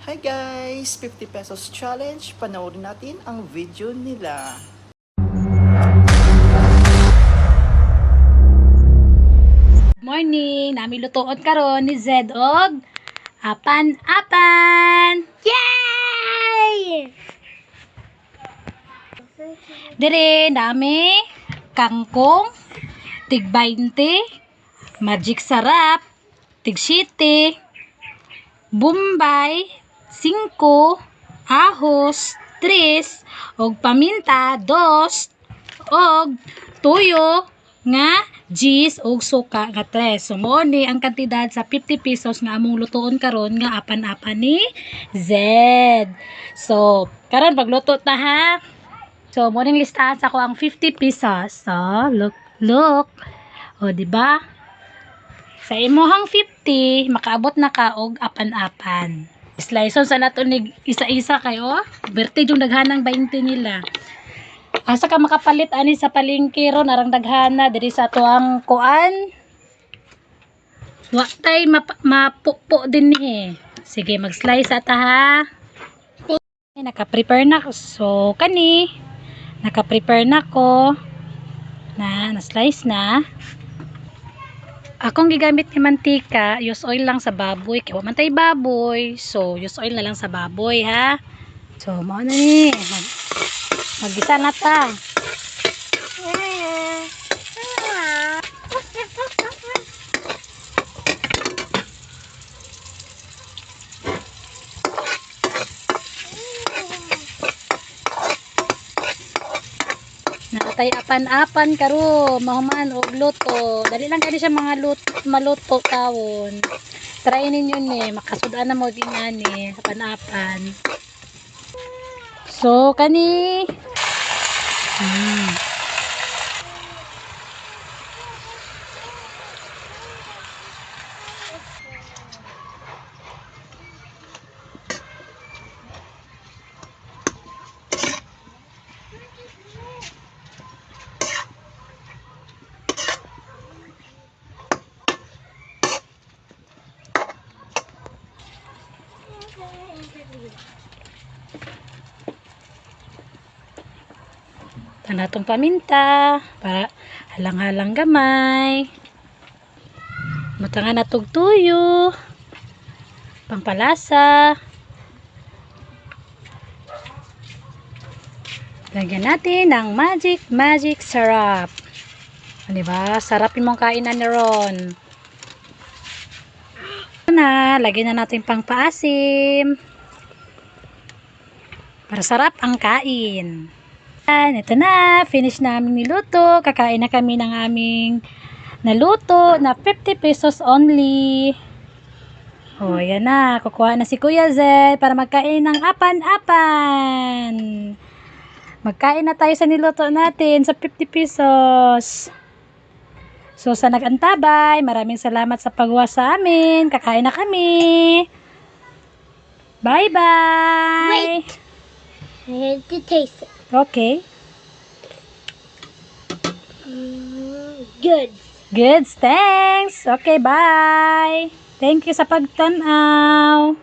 Hi guys! 50 pesos challenge. Panoorin natin ang video nila. Morning! Nami lutuon karon ni Zed og apan-apan! Yay! Dire nami kangkong tig 20, magic sarap tig 7, Bombay 5, ahos 3, og paminta 2, og tuyo nga gis og suka nga 3. So mo ni ang kantidad sa 50 pesos nga among lutoon karon nga apan-apan ni Zed. So karon pagluto ta ha. So mo ning listahan sa ko ang 50 pesos. So look. O di ba? Sa imuhang 50 makaabot na ka og apan-apan. Slice sa nato ni isa-isa kayo. Berte yung daghanang 20 nila. Asa ka makapalit ani sa palengke ron arang daghana diri sa tuang kuan. Wa tay mapupo din ni. Sige mag-slice ata ha. Naka-prepare na ko. So kani naka-prepare na ko na na-slice na. Akong gigamit ni mantika, use oil lang sa baboy. Kaya wa man tay baboy. So use oil na lang sa baboy ha. So mao na ni. Mag-gisa na ta. Natay apan-apan karo, mahuman og luto. Dali lang kani siya mga maluto tawon. Try ninyo ni, makasudan na mo din ani apan-apan. So kani tanatong paminta para halang-halang gamay. Mutangan natog tuyo. Pampalasa. Lagyan natin ng magic sarap. Ano ba? Sarap yung kainan ni Ron. Na, lagyan na natin pang paasim. Para sarap ang kain. Ito na, finish namin niluto. Kakain na kami ng aming naluto na 50 pesos only. O, yan na. Kukuha na si Kuya Zed para magkain ng apan-apan. Magkain na tayo sa niluto natin sa 50 pesos. So, sa nag-antabay, maraming salamat sa pagwa sa amin. Kakain na kami. Bye-bye! Wait! I have to taste it. Okay. Good. Good, thanks. Okay, bye. Thank you sa pagtanaw.